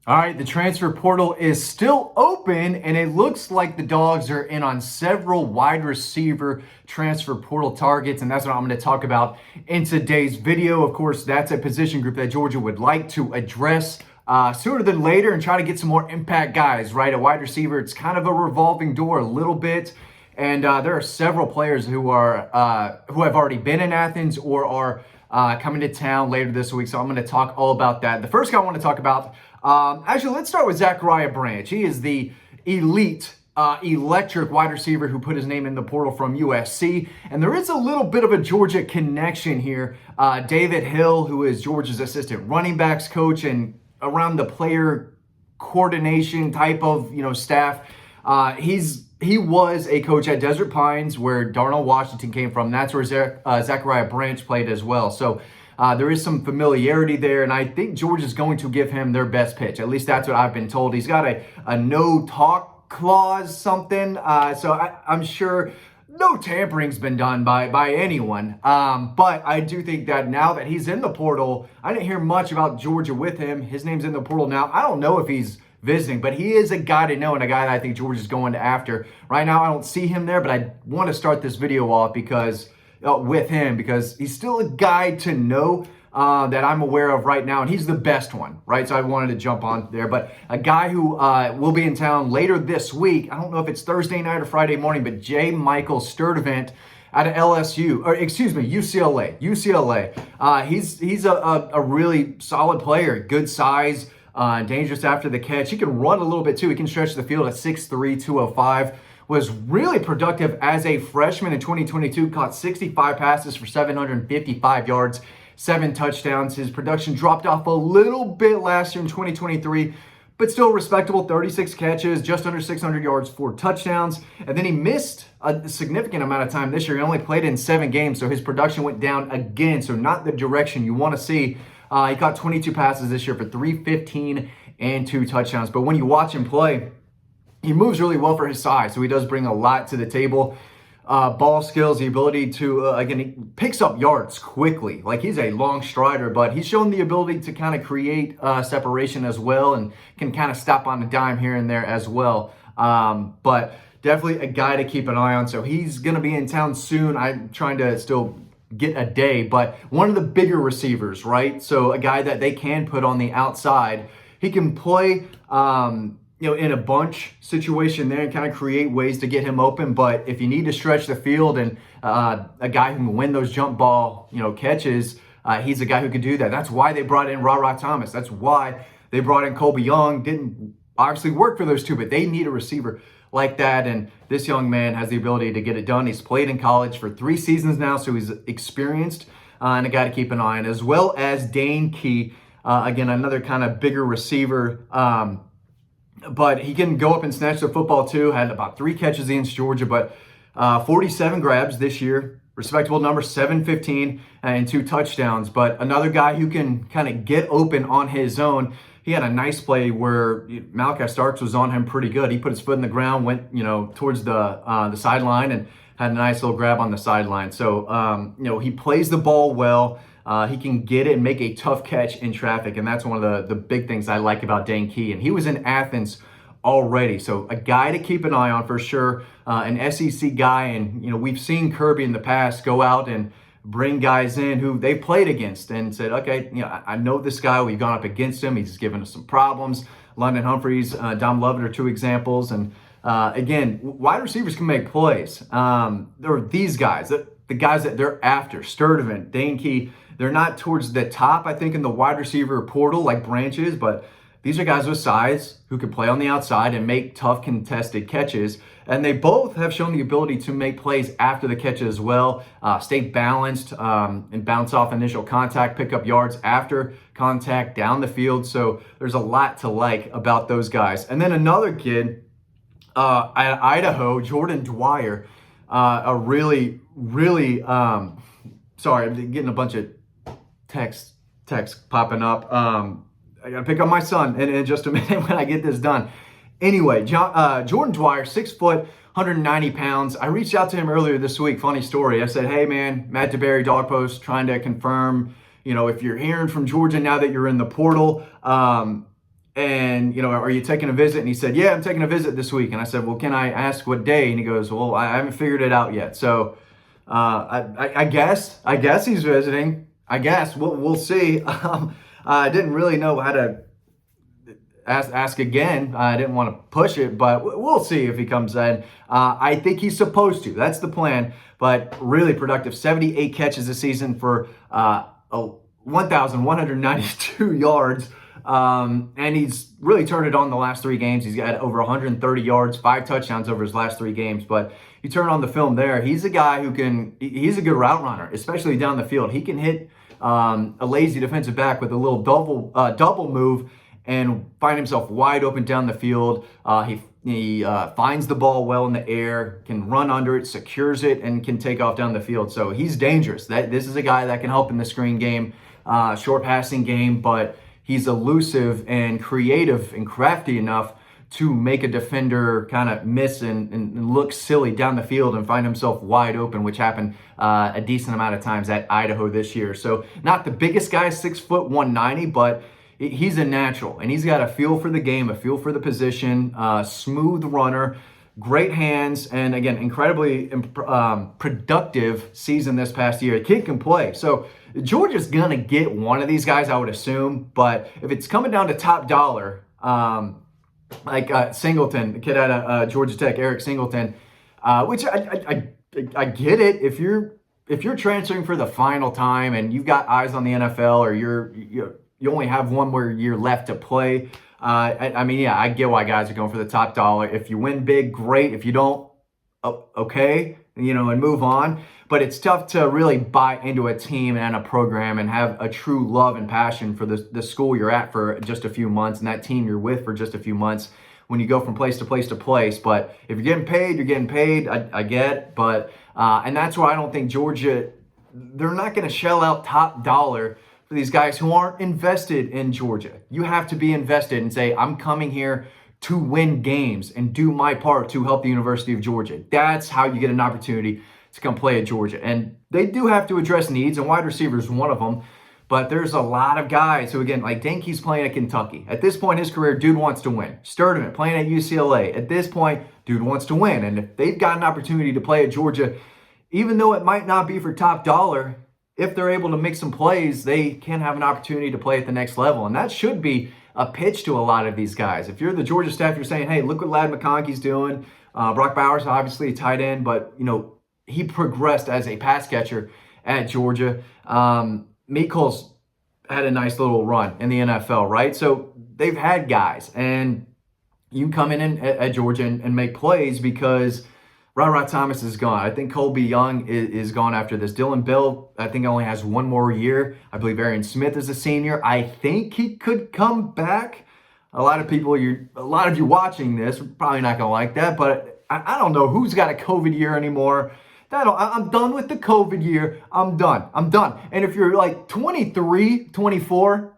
All right, the transfer portal is still open, and it looks like the Dogs are in on several wide receiver transfer portal targets, and that's what I'm going to talk about in today's video. Of course, that's a position group that Georgia would like to address sooner than later and try to get some more impact guys, right? A wide receiver, it's kind of a revolving door a little bit, and there are several players who have already been in Athens or are coming to town later this week, so I'm going to talk all about that. The first guy I want to talk about, actually, let's start with Zachariah Branch. He is the elite, electric wide receiver who put his name in the portal from USC. And there is a little bit of a Georgia connection here. David Hill, who is Georgia's assistant running backs coach and around the player coordination type of staff. He was a coach at Desert Pines, where Darnell Washington came from. That's where Zachariah Branch played as well. So there is some familiarity there, and I think Georgia's going to give him their best pitch. At least that's what I've been told. He's got a no-talk clause, something. So I'm sure no tampering's been done by anyone. But I do think that now that he's in the portal, I didn't hear much about Georgia with him. His name's in the portal now. I don't know if he's visiting, but he is a guy to know and a guy that I think Georgia's going after. Right now, I don't see him there, but I want to start this video off with him because he's still a guy to know that I'm aware of right now, and he's the best one, right? So I wanted to jump on there. But a guy who will be in town later this week, I don't know if it's Thursday night or Friday morning, but J. Michael Sturdivant out of UCLA. He's a really solid player, good size, dangerous after the catch. He can run a little bit too. He can stretch the field at 6'3", 205. Was really productive as a freshman in 2022, caught 65 passes for 755 yards, 7 touchdowns. His production dropped off a little bit last year in 2023, but still respectable, 36 catches, just under 600 yards, 4 touchdowns. And then he missed a significant amount of time this year. He only played in 7 games, so his production went down again, so not the direction you want to see. He caught 22 passes this year for 315 and 2 touchdowns. But when you watch him play, he moves really well for his size, so he does bring a lot to the table. Ball skills, the ability to, again, he picks up yards quickly. Like, he's a long strider, but he's shown the ability to kind of create separation as well and can kind of stop on a dime here and there as well. But definitely a guy to keep an eye on. So he's going to be in town soon. I'm trying to still get a day, but one of the bigger receivers, right? So a guy that they can put on the outside. He can play in a bunch situation there and kind of create ways to get him open. But if you need to stretch the field and a guy who can win those jump ball, catches, he's a guy who could do that. That's why they brought in Ra Thomas. That's why they brought in Colby Young. Didn't obviously work for those two, but they need a receiver like that. And this young man has the ability to get it done. He's played in college for 3 seasons now, so he's experienced and a guy to keep an eye on, as well as Dane Key. Again, another kind of bigger receiver. But he can go up and snatch the football too. Had about 3 catches against Georgia, but 47 grabs this year. Respectable number, 715 and 2 touchdowns. But another guy who can kind of get open on his own. He had a nice play where Malachi Starks was on him pretty good. He put his foot in the ground, went towards the sideline, and had a nice little grab on the sideline. So he plays the ball well. He can get it and make a tough catch in traffic, and that's one of the big things I like about Dane Key. And he was in Athens already, so a guy to keep an eye on for sure. An SEC guy, and we've seen Kirby in the past go out and bring guys in who they played against and said, okay, I know this guy. We've gone up against him. He's given us some problems. London Humphreys, Dom Lovett are 2 examples. And again, wide receivers can make plays. There are these guys, the guys that they're after, Sturdivant, Dane Key. They're not towards the top, I think, in the wide receiver portal like Branch is, but these are guys with size who can play on the outside and make tough contested catches. And they both have shown the ability to make plays after the catch as well, stay balanced and bounce off initial contact, pick up yards after contact down the field. So there's a lot to like about those guys. And then another kid at Idaho, Jordan Dwyer, a really, sorry, I'm getting a bunch of text popping up. I gotta pick up my son in just a minute when I get this done. Anyway, Jordan Dwyer, 6 foot, 190 pounds. I reached out to him earlier this week. Funny story. I said, hey man, Matt DeBerry, Dog Post, trying to confirm, if you're hearing from Georgia now that you're in the portal. and, are you taking a visit? And he said, yeah, I'm taking a visit this week. And I said, well, can I ask what day? And he goes, well, I haven't figured it out yet. So I guess he's visiting. I guess we'll see. I didn't really know how to ask again. I didn't want to push it, but we'll see if he comes in. I think he's supposed to. That's the plan. But really productive. 78 catches this season for 1,192 yards. And he's really turned it on the last 3 games. He's got over 130 yards, 5 touchdowns over his last 3 games. But you turn on the film there, he's a guy who he's a good route runner, especially down the field. He can hit a lazy defensive back with a little double move and find himself wide open down the field. He finds the ball well in the air, can run under it, secures it, and can take off down the field. So he's dangerous. This is a guy that can help in the screen game, short passing game, but he's elusive and creative and crafty enough to make a defender kind of miss and look silly down the field and find himself wide open, which happened a decent amount of times at Idaho this year. So not the biggest guy, 6 foot 190, but he's a natural, and he's got a feel for the game, a feel for the position, smooth runner, great hands, and again, incredibly productive season this past year. The kid can play. So Georgia's going to get one of these guys, I would assume, but if it's coming down to top dollar, like Singleton, the kid out of Georgia Tech, Eric Singleton, which I get it. If you're transferring for the final time and you've got eyes on the NFL, or you only have one more year left to play. I get why guys are going for the top dollar. If you win big, great. If you don't, okay, and move on. But it's tough to really buy into a team and a program and have a true love and passion for the school you're at for just a few months and that team you're with for just a few months when you go from place to place to place. But if you're getting paid, you're getting paid. I get, but and that's why I don't think Georgia, they're not going to shell out top dollar for these guys who aren't invested in Georgia. You have to be invested and say, I'm coming here to win games and do my part to help the University of Georgia. That's how you get an opportunity to come play at Georgia. And they do have to address needs, and wide receiver is one of them. But there's a lot of guys who, again, like Danke's playing at Kentucky. At this point in his career, dude wants to win. Sturdivant playing at UCLA. At this point, dude wants to win. And if they've got an opportunity to play at Georgia, even though it might not be for top dollar, if they're able to make some plays, they can have an opportunity to play at the next level. And that should be a pitch to a lot of these guys. If you're the Georgia staff, you're saying, hey, look what Ladd McConkey's doing. Brock Bowers, obviously a tight end, but, he progressed as a pass catcher at Georgia. Meekol's had a nice little run in the NFL, right? So they've had guys, and you come in at Georgia and make plays because Rod Thomas is gone. I think Colby Young is gone after this. Dylan Bell, I think, only has one more year. I believe Arian Smith is a senior. I think he could come back. A lot of you watching this are probably not going to like that, but I don't know who's got a COVID year anymore. I'm done with the COVID year. I'm done. And if you're like 23, 24,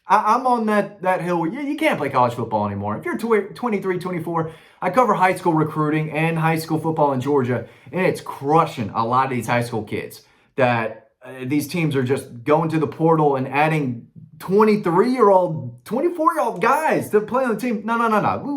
I'm on that hill where you can't play college football anymore. If you're 23, 24, I cover high school recruiting and high school football in Georgia, and it's crushing a lot of these high school kids that these teams are just going to the portal and adding 23-year-old, 24-year-old guys to play on the team. No.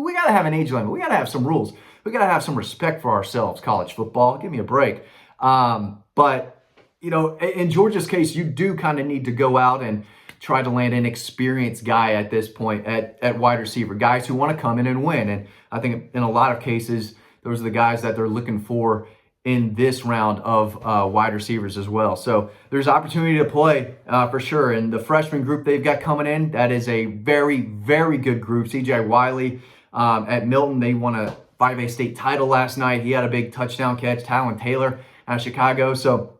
We got to have an age limit. We got to have some rules. We got to have some respect for ourselves, college football. Give me a break. But, in Georgia's case, you do kind of need to go out and try to land an experienced guy at this point at wide receiver, guys who want to come in and win. And I think in a lot of cases, those are the guys that they're looking for in this round of wide receivers as well. So there's opportunity to play for sure. And the freshman group they've got coming in, that is a very, very good group. CJ Wiley at Milton, they won a 5A state title last night. He had a big touchdown catch. Talon Taylor out of Chicago. So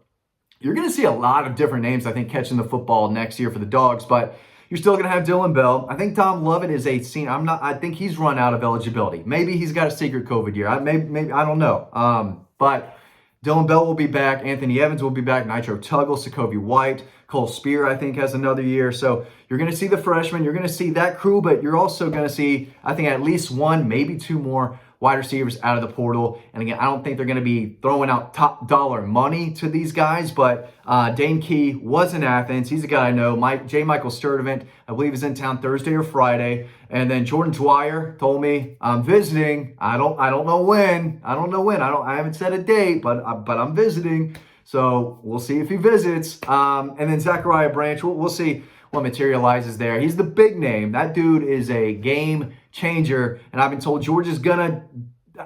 you're going to see a lot of different names, I think, catching the football next year for the Dawgs, but you're still going to have Dylan Bell. I think Tom Lovett is a senior. I think he's run out of eligibility. Maybe he's got a secret COVID year. Maybe I don't know. But Dylan Bell will be back. Anthony Evans will be back. Nitro Tuggle, Sokovie White, Cole Spear, I think, has another year. So you're going to see the freshmen. You're going to see that crew, but you're also going to see, I think, at least one, maybe two more wide receivers out of the portal. And again, I don't think they're going to be throwing out top dollar money to these guys, but Dane Key was in Athens. He's a guy I know. J. Michael Sturdivant, I believe, is in town Thursday or Friday. And then Jordan Dwyer told me I'm visiting. I don't know when. I haven't set a date, but I'm visiting. So we'll see if he visits. And then Zachariah Branch, we'll see what materializes there. He's the big name. That dude is a game changer. And I've been told Georgia's gonna,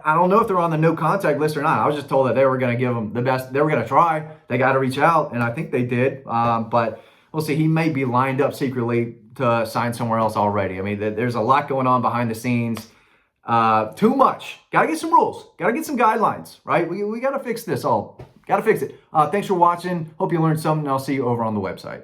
I don't know if they're on the no contact list or not. I was just told that they were gonna give him the best. They were gonna try. They got to reach out, and I think they did. But we'll see. He may be lined up secretly to sign somewhere else already. I mean, there's a lot going on behind the scenes. Too much. Got to get some rules. Got to get some guidelines, right? We got to fix this all. Got to fix it. Thanks for watching. Hope you learned something. I'll see you over on the website.